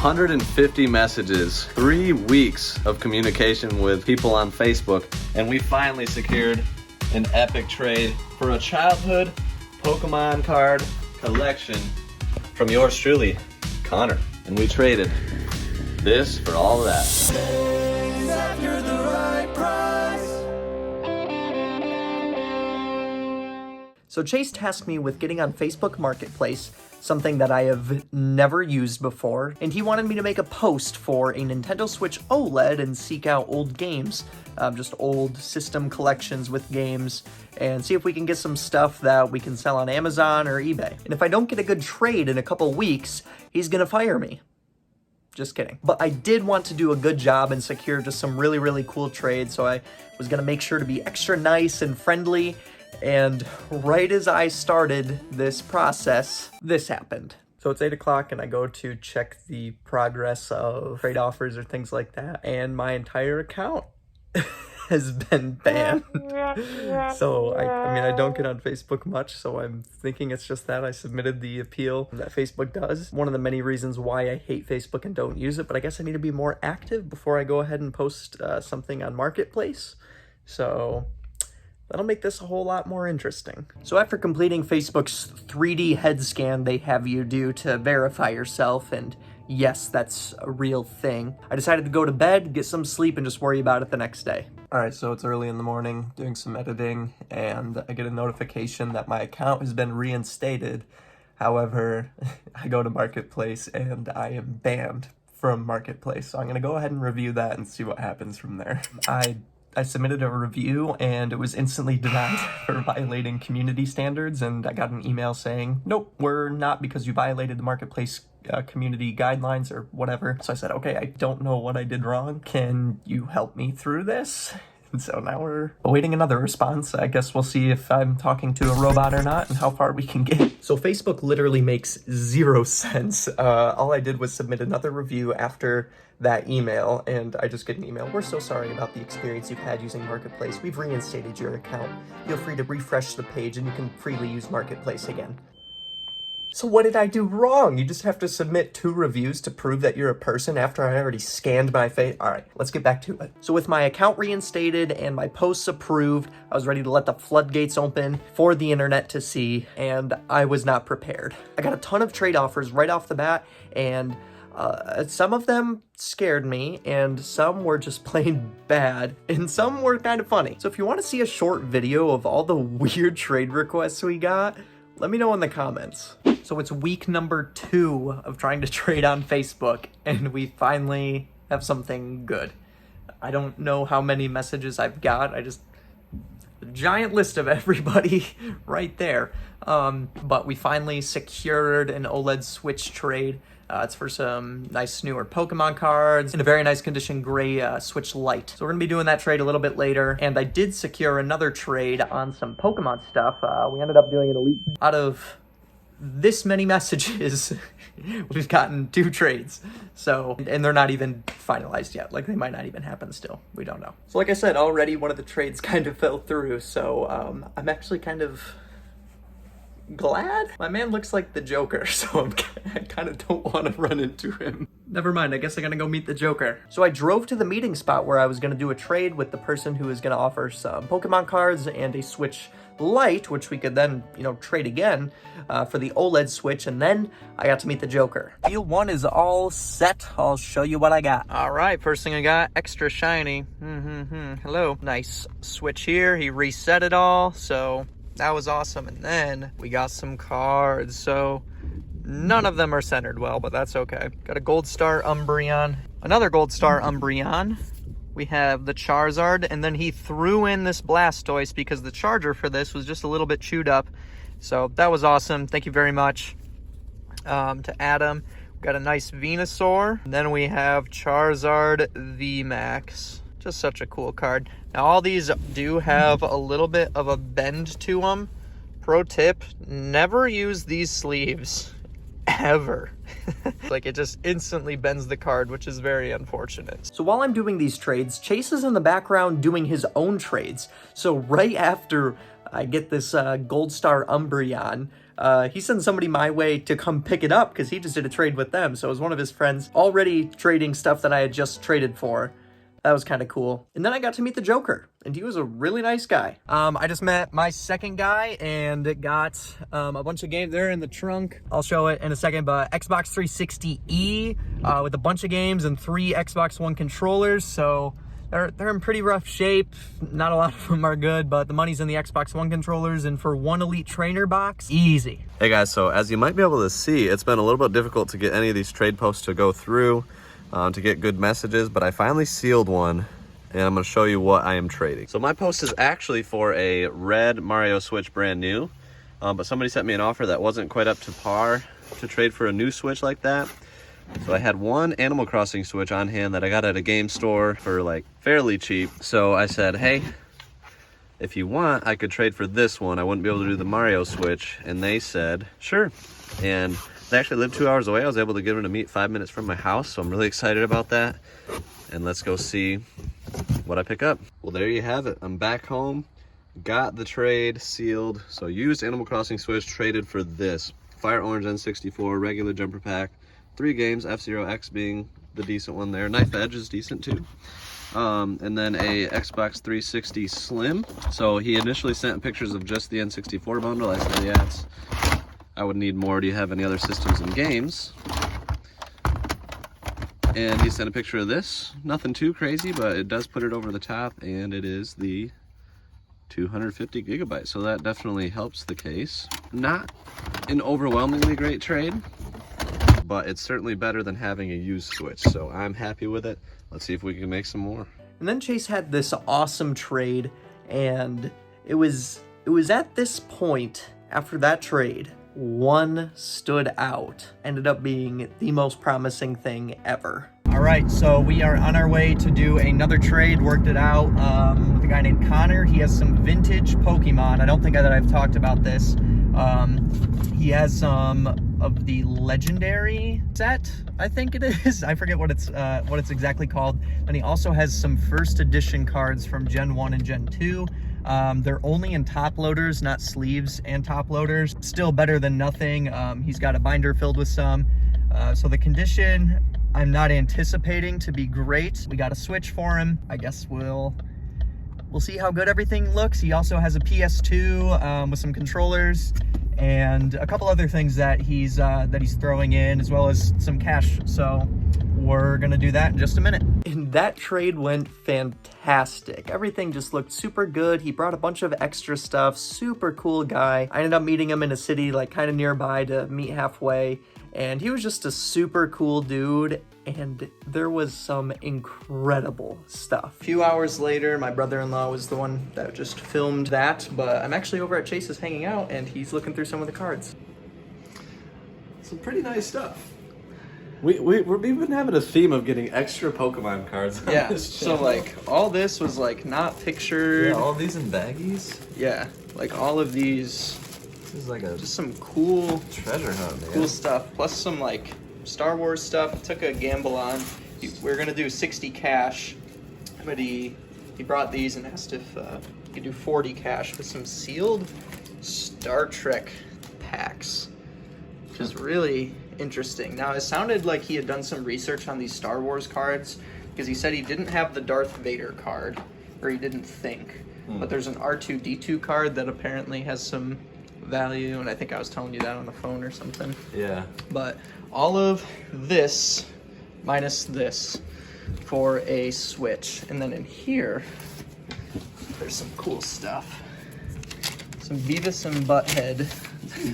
150 messages, 3 weeks of communication with people on Facebook, and we finally secured an epic trade for a childhood Pokemon card collection from yours truly, Connor. And we traded this for all of that. Chase after the right price. So Chase tasked me with getting on Facebook Marketplace, something that I have never used before, and he wanted me to make a post for a Nintendo Switch OLED and seek out old games, just old system collections with games, and see if we can get some stuff that we can sell on Amazon or eBay. And if I don't get a good trade in a couple weeks, he's gonna fire me. Just kidding. But I did want to do a good job and secure just some really, really cool trades, so I was gonna make sure to be extra nice and friendly. And right as I started this process, this happened. So it's 8 o'clock and I go to check the progress of trade offers or things like that, and my entire account has been banned. So I mean, I don't get on Facebook much, so I'm thinking it's just that. I submitted the appeal that Facebook does. One of the many reasons why I hate Facebook and don't use it, but I guess I need to be more active before I go ahead and post something on Marketplace. So that'll make this a whole lot more interesting. So after completing Facebook's 3D head scan they have you do to verify yourself, and yes, that's a real thing, I decided to go to bed, get some sleep, and just worry about it the next day. Alright, so it's early in the morning, doing some editing, and I get a notification that my account has been reinstated. However, I go to Marketplace and I am banned from Marketplace. So I'm gonna go ahead and review that and see what happens from there. I submitted a review and it was instantly denied for violating community standards, and I got an email saying, nope, we're not, because you violated the Marketplace community guidelines or whatever. So I said, okay, I don't know what I did wrong. Can you help me through this? And so now we're awaiting another response. I guess we'll see if I'm talking to a robot or not and how far we can get. So Facebook literally makes 0 sense. All I did was submit another review after that email, and I just get an email. We're so sorry about the experience you've had using Marketplace. We've reinstated your account. Feel free to refresh the page and you can freely use Marketplace again. So what did I do wrong? You just have to submit 2 reviews to prove that you're a person after I already scanned my face? Alright, let's get back to it. So with my account reinstated and my posts approved, I was ready to let the floodgates open for the internet to see, and I was not prepared. I got a ton of trade offers right off the bat, and some of them scared me, and some were just plain bad, and some were kind of funny. So if you want to see a short video of all the weird trade requests we got, let me know in the comments. So it's week number 2 of trying to trade on Facebook, and we finally have something good. I don't know how many messages I've got. A giant list of everybody right there. But we finally secured an OLED Switch trade. It's for some nice newer Pokemon cards in a very nice condition gray Switch Lite. So we're gonna be doing that trade a little bit later. And I did secure another trade on some Pokemon stuff. We ended up doing an Elite. Out of this many messages, we've gotten 2 trades. So, and they're not even finalized yet. Like, they might not even happen still. We don't know. So like I said, already one of the trades kind of fell through. So I'm actually kind of glad. My man looks like the Joker, so I kind of don't want to run into him. Never mind, I guess I'm gonna go meet the Joker. So I drove to the meeting spot where I was gonna do a trade with the person who was gonna offer some Pokemon cards and a Switch Lite, which we could then, trade again for the OLED Switch, and then I got to meet the Joker. Field 1 is all set. I'll show you what I got. All right, first thing I got, extra shiny. Hello. Nice Switch here. He reset it all, so that was awesome. And then we got some cards. So none of them are centered well, but that's okay. Got a Gold Star Umbreon, another Gold Star Umbreon. We have the Charizard, and then he threw in this Blastoise because the charger for this was just a little bit chewed up. So that was awesome. Thank you very much to Adam. We got a nice Venusaur. And then we have Charizard VMAX. Just such a cool card. Now all these do have a little bit of a bend to them. Pro tip, never use these sleeves. Ever. Like, it just instantly bends the card, which is very unfortunate. So while I'm doing these trades, Chase is in the background doing his own trades. So right after I get this Gold Star Umbreon, he sent somebody my way to come pick it up because he just did a trade with them. So it was one of his friends already trading stuff that I had just traded for. That was kind of cool. And then I got to meet the Joker, and he was a really nice guy. I just met my second guy and got a bunch of games. They're in the trunk. I'll show it in a second, but Xbox 360E with a bunch of games and 3 Xbox One controllers. So they're in pretty rough shape. Not a lot of them are good, but the money's in the Xbox One controllers, and for 1 Elite Trainer box, easy. Hey guys, so as you might be able to see, it's been a little bit difficult to get any of these trade posts to go through. To get good messages, but I finally sealed one, and I'm going to show you what I am trading. So my post is actually for a red Mario Switch brand new, but somebody sent me an offer that wasn't quite up to par to trade for a new Switch like that. So I had one Animal Crossing Switch on hand that I got at a game store for like fairly cheap. So I said, hey, if you want, I could trade for this one. I wouldn't be able to do the Mario Switch. And they said, sure. And they actually live 2 hours away. I was able to get them to meet 5 minutes from my house, so I'm really excited about that. And let's go see what I pick up. Well, there you have it. I'm back home, got the trade sealed. So used Animal Crossing Switch, traded for this. Fire Orange N64, regular jumper pack, 3 games, F-Zero X being the decent one there. Knife Edge is decent too. And then a Xbox 360 Slim. So he initially sent pictures of just the N64 bundle. I said, yeah, I would need more. Do you have any other systems and games? And he sent a picture of this. Nothing too crazy, but it does put it over the top, and it is the 250 gigabytes. So that definitely helps the case. Not an overwhelmingly great trade, but it's certainly better than having a used Switch. So I'm happy with it. Let's see if we can make some more. And then Chase had this awesome trade, and it was at this point, after that trade, one stood out. Ended up being the most promising thing ever. All right, so we are on our way to do another trade. Worked it out with a guy named Connor. He has some vintage Pokemon. I don't think that I've talked about this. He has some of the legendary set, I think it is. I forget what it's exactly called. And he also has some first edition cards from Gen 1 and Gen 2. They're only in top loaders, not sleeves and top loaders. Still better than nothing. He's got a binder filled with some. So the condition, I'm not anticipating to be great. We got a Switch for him. I guess we'll see how good everything looks. He also has a PS2 with some controllers and a couple other things that he's throwing in, as well as some cash. So we're gonna do that in just a minute. And that trade went fantastic. Everything just looked super good. He brought a bunch of extra stuff. Super cool guy. I ended up meeting him in a city like kind of nearby to meet halfway. And he was just a super cool dude, and there was some incredible stuff. A few hours later, my brother-in-law was the one that just filmed that, but I'm actually over at Chase's hanging out, and he's looking through some of the cards. Some pretty nice stuff. We've been having a theme of getting extra Pokemon cards on this channel. So like all this was like not pictured. Yeah, all these in baggies? Yeah, like all of these. This is like just some cool treasure hunt, man. Cool stuff, plus some like Star Wars stuff. Took a gamble on. We were gonna do 60 cash, but he brought these and asked if he could do 40 cash with some sealed Star Trek packs, which is really interesting. Now it sounded like he had done some research on these Star Wars cards, because he said he didn't have the Darth Vader card, or he didn't think, but there's an R2-D2 card that apparently has some value, and I think I was telling you that on the phone or something. Yeah. But all of this minus this for a Switch. And then in here, there's some cool stuff. Some Beavis and Butthead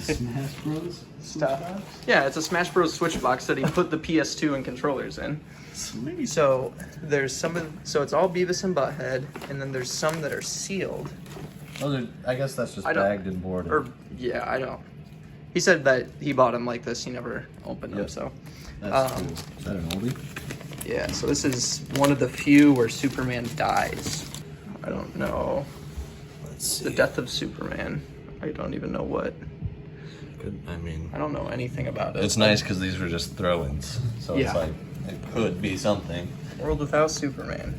Smash Bros. stuff. Yeah, it's a Smash Bros. Switch box that he put the PS2 and controllers in. Sweet. So there's so it's all Beavis and Butthead, and then there's some that are sealed. Those are, I guess that's just bagged and boarded. Or yeah, I don't. He said that he bought them like this. He never opened them. So that's cool. Is that an oldie? Yeah. So this is one of the few where Superman dies. I don't know. Let's see. The death of Superman. I don't even know what. I don't know anything about it. It's nice because these were just throw-ins, so Yeah. it's like it could be something. World Without Superman.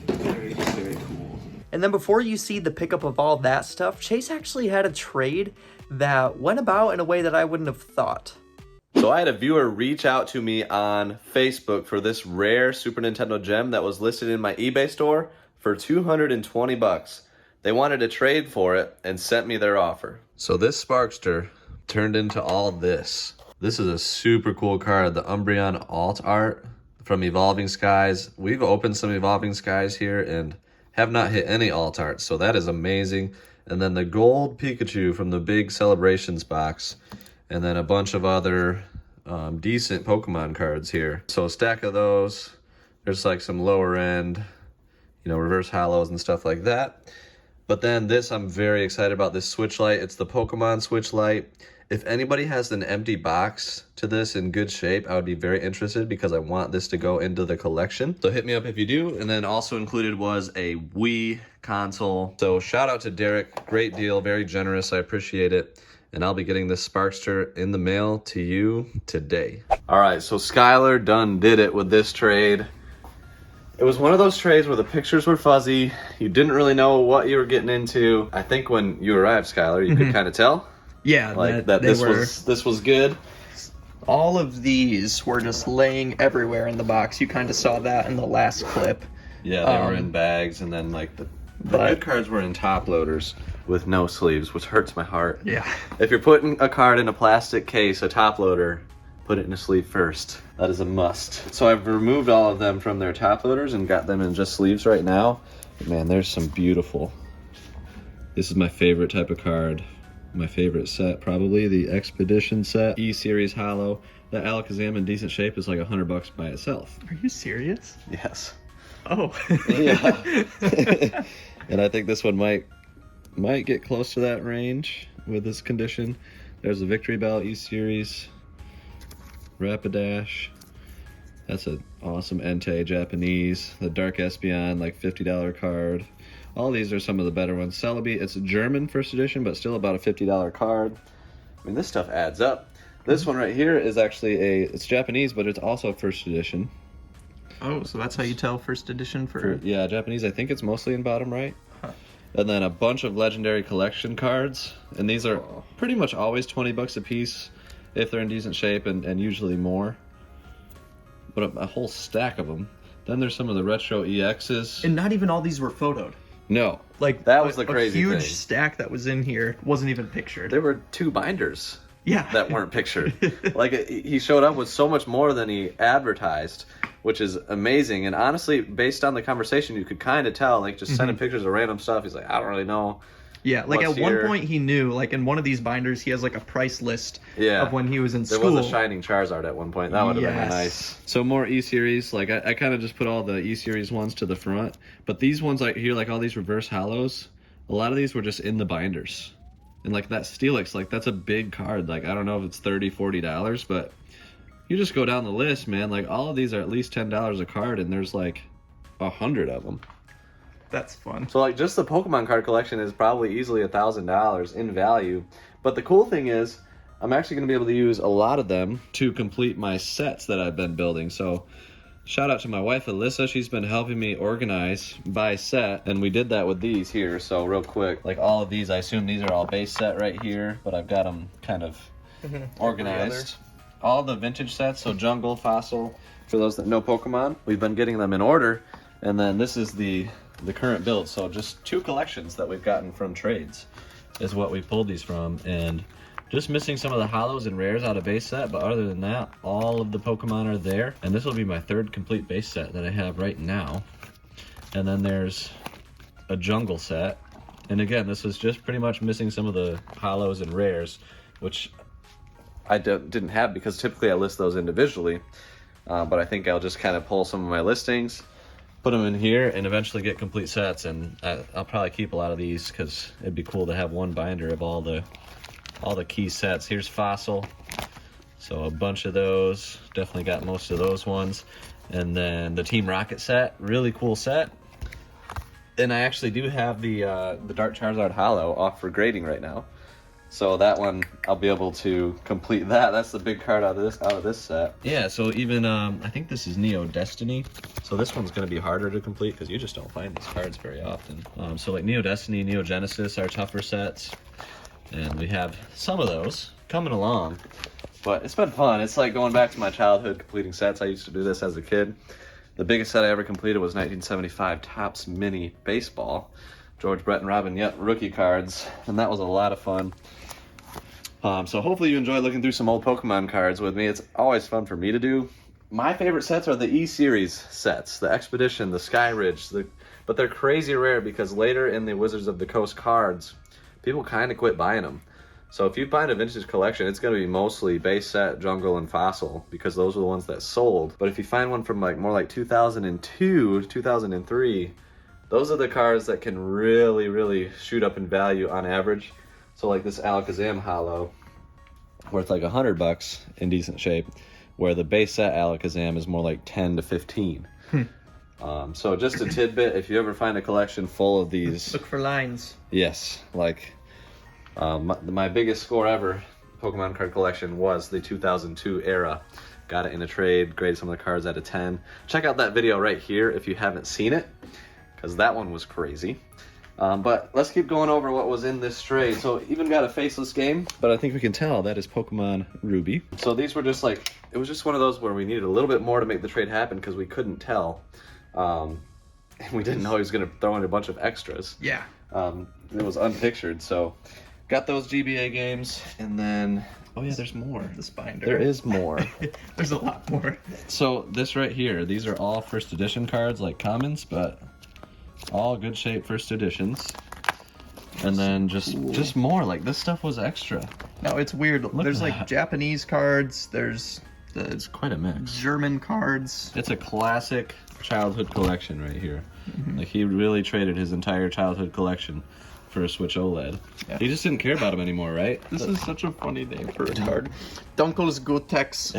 Very, very cool. And then before you see the pickup of all that stuff, Chase actually had a trade that went about in a way that I wouldn't have thought. So I had a viewer reach out to me on Facebook for this rare Super Nintendo gem that was listed in my eBay store for $220. They wanted to trade for it and sent me their offer. So this Sparkster turned into all this. This is a super cool card, the Umbreon alt art from Evolving Skies. We've opened some Evolving Skies here and have not hit any alt art, so that is amazing. And then the gold Pikachu from the big Celebrations box. And then a bunch of other decent Pokemon cards here. So a stack of those. There's like some lower end, reverse hollows and stuff like that. But then this, I'm very excited about this Switch Lite. It's the Pokemon Switch Lite. If anybody has an empty box to this in good shape, I would be very interested because I want this to go into the collection. So hit me up if you do. And then also included was a Wii console. So shout out to Derek. Great deal, very generous. I appreciate it. And I'll be getting this Sparkster in the mail to you today. All right, so Skylar done did it with this trade. It was one of those trades where the pictures were fuzzy. You didn't really know what you were getting into. I think when you arrived, Skylar, you could kind of tell. Yeah, like that this was good. All of these were just laying everywhere in the box. You kind of saw that in the last clip. Yeah, they were in bags, and then like the good cards were in top loaders with no sleeves, which hurts my heart. Yeah. If you're putting a card in a plastic case, a top loader, put it in a sleeve first. That is a must. So I've removed all of them from their top loaders and got them in just sleeves right now. But man, there's some beautiful. This is my favorite type of card. My favorite set, probably the Expedition set. E-Series Hollow. The Alakazam in decent shape is like $100 by itself. Are you serious? Yes. Oh. Yeah. And I think this one might get close to that range with this condition. There's a Victory Bell E-Series. Rapidash. That's an awesome Entei Japanese. The Dark Espeon, like $50 card. All these are some of the better ones. Celebi, it's a German first edition, but still about a $50 card. I mean, this stuff adds up. This one right here is actually it's Japanese, but it's also first edition. Oh, so that's how you tell first edition for... Yeah, Japanese. I think it's mostly in bottom right. Huh. And then a bunch of Legendary Collection cards. And these are pretty much always $20 a piece if they're in decent shape, and usually more. But a whole stack of them. Then there's some of the Retro EXs. And not even all these were photoed. No. Like, that was the crazy thing. A huge stack that was in here wasn't even pictured. There were 2 binders. Yeah. That weren't pictured. Like, he showed up with so much more than he advertised, which is amazing. And honestly, based on the conversation, you could kind of tell, like, just sending pictures of random stuff. He's like, I don't really know. Yeah, like at one point he knew, like in one of these binders, he has like a price list of when he was in school. There was a Shining Charizard at one point. That would have been nice. So more E-Series. Like I kind of just put all the E-Series ones to the front. But these ones like here, like all these reverse hollows, a lot of these were just in the binders. And like that Steelix, like that's a big card. Like I don't know if it's $30, $40, but you just go down the list, man. Like all of these are at least $10 a card, and there's like 100 of them. That's fun. So like just the Pokemon card collection is probably easily $1,000 in value. But the cool thing is I'm actually going to be able to use a lot of them to complete my sets that I've been building. So shout out to my wife Alyssa. She's been helping me organize by set, and we did that with these here. So real quick, like all of these, I assume these are all base set right here, but I've got them kind of organized. All the vintage sets, so Jungle, Fossil, for those that know Pokemon, we've been getting them in order. And then this is the current build, so just 2 collections that we've gotten from trades is what we pulled these from, and just missing some of the hollows and rares out of base set, but other than that, all of the Pokemon are there, and this will be my 3rd complete base set that I have right now. And then there's a Jungle set, and again, this is just pretty much missing some of the hollows and rares, which I didn't have because typically I list those individually, but I think I'll just kind of pull some of my listings, put them in here, and eventually get complete sets. And I'll probably keep a lot of these because it'd be cool to have one binder of all the key sets. Here's Fossil, so a bunch of those. Definitely got most of those ones. And then the Team Rocket set, really cool set. And I actually do have the Dark Charizard Hollow off for grading right now. So that one, I'll be able to complete that. That's the big card out of this set. Yeah, so even, I think this is Neo Destiny. So this one's going to be harder to complete because you just don't find these cards very often. So like Neo Destiny, Neo Genesis are tougher sets. And we have some of those coming along. But it's been fun. It's like going back to my childhood completing sets. I used to do this as a kid. The biggest set I ever completed was 1975 Topps Mini Baseball. George Brett and Robin Yutt rookie cards. And that was a lot of fun. So hopefully you enjoy looking through some old Pokemon cards with me. It's always fun for me to do. My favorite sets are the E-Series sets, the Expedition, the Sky Ridge, but they're crazy rare because later in the Wizards of the Coast cards, people kind of quit buying them. So if you find a vintage collection, it's going to be mostly base set, jungle, and fossil because those are the ones that sold. But if you find one from more like 2002, 2003, those are the cards that can really, really shoot up in value on average. So like this Alakazam Holo, worth like $100 in decent shape, where the base set Alakazam is more like 10 to 15. So just a tidbit, if you ever find a collection full of these... Look for lines. Yes, like my biggest score ever Pokemon card collection was the 2002 era. Got it in a trade, graded some of the cards out of 10. Check out that video right here if you haven't seen it, because that one was crazy. But let's keep going over what was in this trade. So even got a faceless game, but I think we can tell that is Pokemon Ruby. So these were just like, it was just one of those where we needed a little bit more to make the trade happen because we couldn't tell. And we didn't know he was going to throw in a bunch of extras. Yeah. It was unpictured, so got those GBA games, and then, oh yeah, there's more. This binder. There is more. There's a lot more. So this right here, these are all first edition cards, like commons, but all good shape first editions. And then just more, like this stuff was extra. No, it's weird. There's like that. Japanese cards, there's It's quite a mix. German cards. It's a classic childhood collection right here. Like he really traded his entire childhood collection for a Switch OLED. Yeah. He just didn't care about them anymore, right? This is such a funny name for a card. Dunkel's Gutex.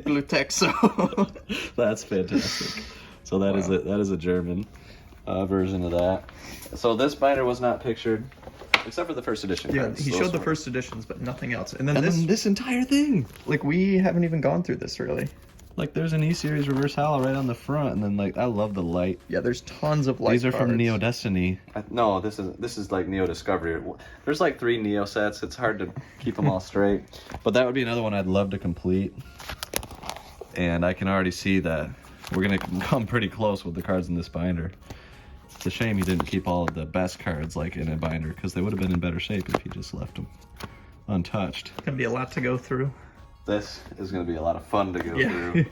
Glutexo. That's fantastic. So that is a German version of that. So this binder was not pictured, except for the first edition Yeah, cards. he Those showed the were- first editions, but nothing else. And then And then this entire thing. like we haven't even gone through this really. Like there's an E-Series reverse holo right on the front, and then like I love the light. Yeah, there's tons of light These are cards. from Neo Destiny. No, this is like Neo Discovery. There's like 3 Neo sets. It's hard to keep them all straight. But that would be another one I'd love to complete. And I can already see that we're gonna come pretty close with the cards in this binder. It's a shame he didn't keep all of the best cards like in a binder, because they would have been in better shape if he just left them untouched. Gonna be a lot to go through. This is going to be a lot of fun to go Yeah. through.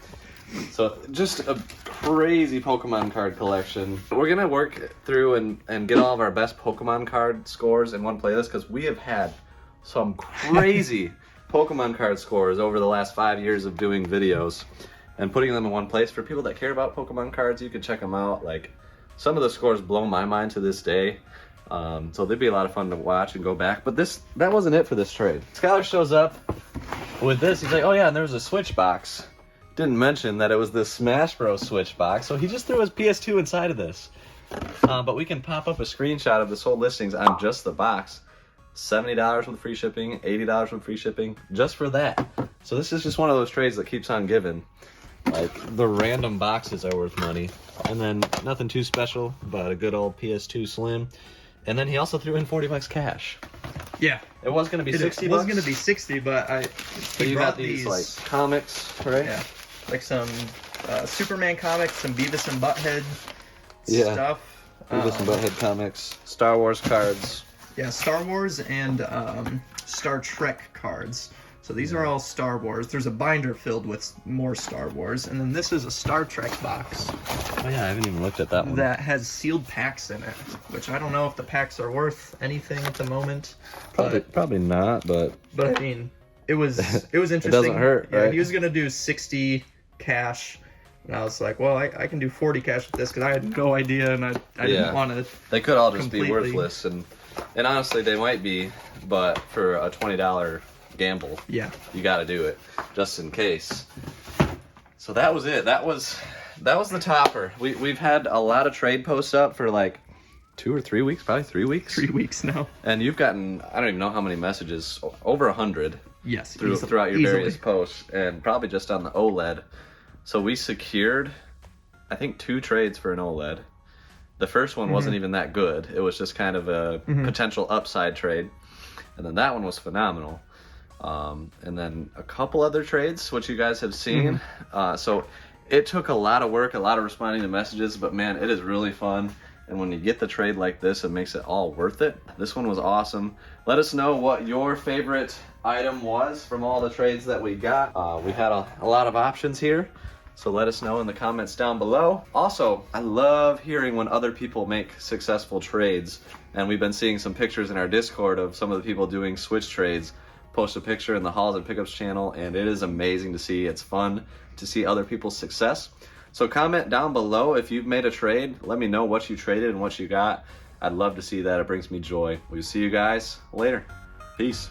So just a crazy Pokemon card collection. We're going to work through and get all of our best Pokemon card scores in one playlist, because we have had some crazy Pokemon card scores over the last 5 years of doing videos and putting them in one place. For people that care about Pokemon cards, you can check them out. Like, some of the scores blow my mind to this day. So they'd be a lot of fun to watch and go back. But that wasn't it for this trade. Skylar shows up with this. He's like, oh yeah, and there was a Switch box. Didn't mention that it was the Smash Bros. Switch box. So he just threw his PS2 inside of this. But we can pop up a screenshot of the sold listings on just the box. $70 with free shipping, $80 with free shipping, just for that. So this is just one of those trades that keeps on giving. Like, the random boxes are worth money. And then nothing too special, but a good old PS2 Slim. And then he also threw in $40 cash. Yeah. It was going to be $60. It was gonna be 60, but So you got these like comics, right? Yeah, like some Superman comics, some Beavis and Butthead stuff. Beavis and Butthead comics, Star Wars cards. Yeah, Star Wars and Star Trek cards. So these are all Star Wars. There's a binder filled with more Star Wars, and then this is a Star Trek box Oh yeah, I haven't even looked at that one. that has sealed packs in it, which I don't know if the packs are worth anything at the moment. Probably not, but But I mean, it was interesting. doesn't hurt, Yeah, right? he was gonna do 60 cash, and I was like, well, I can do 40 cash with this because I had no idea, and I didn't want to. they could all just be completely. worthless, and honestly, they might be, but for a $20 gamble, Yeah. you got to do it just in case. So that was it. That was the topper. We've had a lot of trade posts up for like 2 or 3 weeks, probably 3 weeks. 3 weeks now. And you've gotten, I don't even know how many messages, over 100 Yes, throughout your various posts, and probably just on the OLED. So we secured, I think, 2 trades for an OLED. The first one wasn't even that good. It was just kind of a potential upside trade. And then that one was phenomenal. And then a couple other trades, which you guys have seen. So it took a lot of work, a lot of responding to messages, but man, it is really fun. And when you get the trade like this, it makes it all worth it. This one was awesome. Let us know what your favorite item was from all the trades that we got. We had a lot of options here, so let us know in the comments down below. Also, I love hearing when other people make successful trades, and we've been seeing some pictures in our Discord of some of the people doing Switch trades. Post a picture in the Hauls and Pickups channel, and it is amazing to see. It's fun to see other people's success. So comment down below if you've made a trade. Let me know what you traded and what you got. I'd love to see that. It brings me joy. We'll see you guys later. Peace.